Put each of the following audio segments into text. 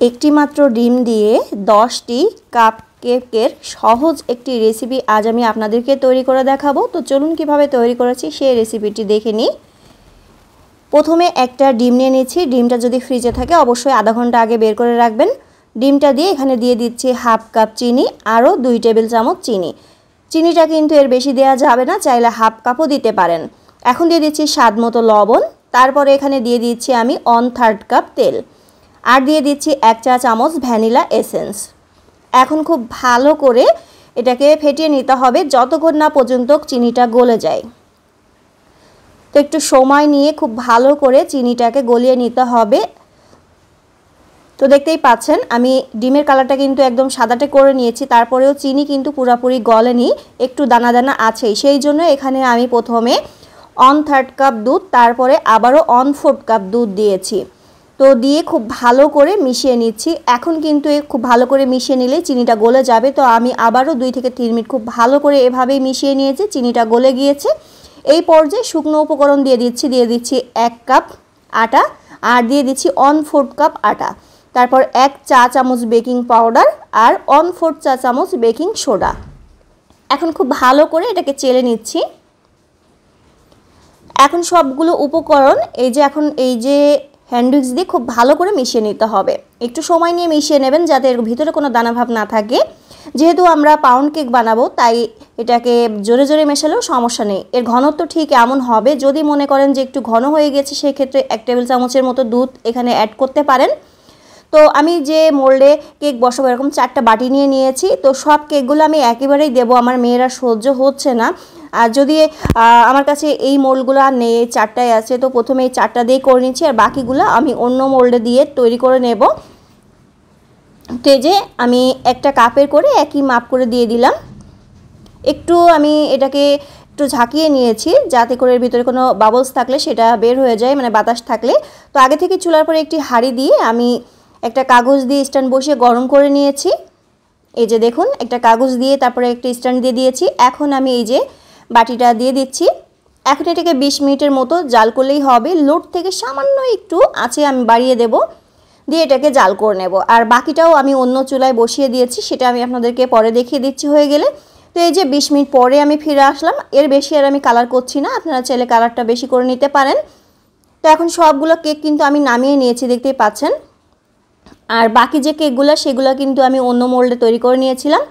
একটি মাত্র ডিম দিয়ে 10টি কাপ কেকের সহজ একটি রেসিপি আজ আমি আপনাদেরকে তৈরি করে দেখাবো। তো চলুন কিভাবে তৈরি করেছি সেই রেসিপিটি দেখে নিই। প্রথমে একটা ডিম নিয়ে নিচ্ছি। ডিমটা যদি ফ্রিজে থাকে অবশ্যই আধা ঘন্টা আগে বের করে রাখবেন। ডিমটা দিয়ে এখানে দিয়ে দিচ্ছি হাফ কাপ চিনি, আরও 2 টেবিল চামচ চিনি। চিনিটা কিন্তু এর বেশি দেওয়া যাবে না, চাইলে হাফ কাপও দিতে পারেন। এখন দিয়ে দিচ্ছি স্বাদ মতো লবণ। তারপরে এখানে দিয়ে দিচ্ছি আমি 1/3 কাপ তেল, আর দিয়ে দিচ্ছি 1 চা চামচ ভ্যানিলা এসেন্স। এখন খুব ভালো করে এটাকে ফেটিয়ে নিতে হবে যতক্ষণ না পর্যন্ত চিনিটা গলে যায়। তো একটু সময় নিয়ে খুব ভালো করে চিনিটাকে গলিয়ে নিতে হবে। তো দেখতেই পাচ্ছেন আমি ডিমের কালারটা কিন্তু একদম সাদাটে করে নিয়েছি, তারপরেও চিনি কিন্তু পুরোপুরি গলেনি, একটু দানা দানা আছেই। সেই জন্য এখানে আমি প্রথমে 1/3 কাপ দুধ, তারপরে আবারও 1/4 কাপ দুধ দিয়েছি। তো দিয়ে খুব ভালো করে মিশিয়ে নিচ্ছি। এখন কিন্তু খুব ভালো করে মিশিয়ে নিলে চিনিটা গলে যাবে। তো আমি আবারও 2 থেকে 3 মিনিট খুব ভালো করে এভাবেই মিশিয়ে নিয়েছি। চিনিটা গলে গিয়েছে। এই পর্যায়ে শুকনো উপকরণ দিয়ে দিচ্ছি 1 কাপ আটা, আর দিয়ে দিচ্ছি 1/4 কাপ আটা। তারপর 1 চা চামচ বেকিং পাউডার আর 1/4 চা চামচ বেকিং সোডা। এখন খুব ভালো করে এটাকে চেলে নিচ্ছি। এখন সবগুলো উপকরণ এই যে হ্যান্ড উইক্স দিয়ে খুব ভালো করে মিশিয়ে নিতে হবে। একটু সময় নিয়ে মিশিয়ে নেবেন যাতে এর ভিতরে কোনো দানাভাব না থাকে। যেহেতু আমরা পাউন্ড কেক বানাবো তাই এটাকে জোরে জোরে মেশালেও সমস্যা নেই। এর ঘনত্ব ঠিক এমন হবে। যদি মনে করেন যে একটু ঘন হয়ে গেছে সেক্ষেত্রে 1 টেবিল চামচের মতো দুধ এখানে অ্যাড করতে পারেন। তো আমি যে মোল্ডে কেক বসাবো এরকম 4টা বাটি নিয়ে নিয়েছি। তো সব কেকগুলো আমি একেবারেই দেবো, আমার মেয়েরা সহ্য হচ্ছে না। আর যদি আমার কাছে এই মোল্ডগুলো আর নেই, 4টাই আছে, তো প্রথমে এই 4টা দিয়ে করে নিচ্ছি, আর বাকিগুলো আমি অন্য মোল্ডে দিয়ে তৈরি করে নেব। তো এই যে আমি একটা কাপের করে একই মাপ করে দিয়ে দিলাম। একটু আমি এটাকে একটু ঝাঁকিয়ে নিয়েছি যাতে করে এর ভিতরে কোনো বাবলস থাকলে সেটা বের হয়ে যায়, মানে বাতাস থাকলে। তো আগে থেকে চুলার পরে একটি হাঁড়ি দিয়ে আমি একটা কাগজ দিয়ে স্ট্যান্ড বসিয়ে গরম করে নিয়েছি। এই যে দেখুন, একটা কাগজ দিয়ে তারপরে একটা স্ট্যান্ড দিয়ে দিয়েছি। এখন আমি এই যে বাটিটা দিয়ে দিচ্ছি। এখন এটাকে 20 মিনিটের মতো জাল করলেই হবে। লোড থেকে সামান্য একটু আঁচে আমি বাড়িয়ে দেব, দিয়ে এটাকে জাল করে নেব। আর বাকিটাও আমি অন্য চুলায় বসিয়ে দিয়েছি, সেটা আমি আপনাদেরকে পরে দেখিয়ে দিচ্ছি হয়ে গেলে। তো এই যে 20 মিনিট পরে আমি ফিরে আসলাম। এর বেশি আর আমি কালার করছি না, আপনারা চাইলে কালারটা বেশি করে নিতে পারেন। তো এখন সবগুলো কেক কিন্তু আমি নামিয়ে নিয়েছি, দেখতেই পাচ্ছেন। আর বাকি যে কেকগুলো সেগুলো কিন্তু আমি অন্য মোল্ডে তৈরি করে নিয়েছিলাম।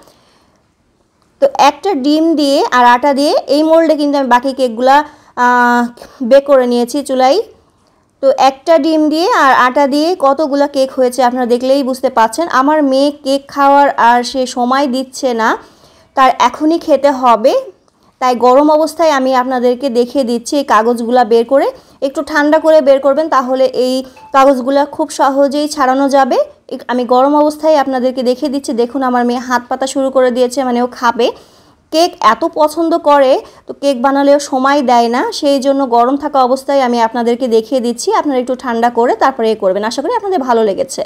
তো একটা ডিম দিয়ে আর আটা দিয়ে এই মোল্ডে কিন্তু আমি বাকি কেকগুলো বেক করে নিয়েছি চুলায়। তো একটা ডিম দিয়ে আর আটা দিয়ে কতগুলো কেক হয়েছে আপনারা দেখলেই বুঝতে পাচ্ছেন। আমার মেয়ে কেক খাওয়ার আর সে সময় দিচ্ছে না, তার এখনই খেতে হবে। তাই গরম অবস্থায় আমি আপনাদেরকে দেখিয়ে দিচ্ছি এই কাগজগুলো বের করে। একটু ঠান্ডা করে বের করবেন, তাহলে এই কাগজগুলো খুব সহজেই ছাড়ানো যাবে। আমি গরম অবস্থায় আপনাদেরকে দেখিয়ে দিচ্ছি। দেখুন আমার মেয়ে হাত পাতা শুরু করে দিয়েছে, মানে ও খাবে। কেক এত পছন্দ করে, তো কেক বানালেও সময় দেয় না, সেই জন্য গরম থাকা অবস্থায় আমি আপনাদেরকে দেখিয়ে দিচ্ছি। আপনারা একটু ঠান্ডা করে তারপরে করবেন। আশা করি আপনাদের ভালো লেগেছে।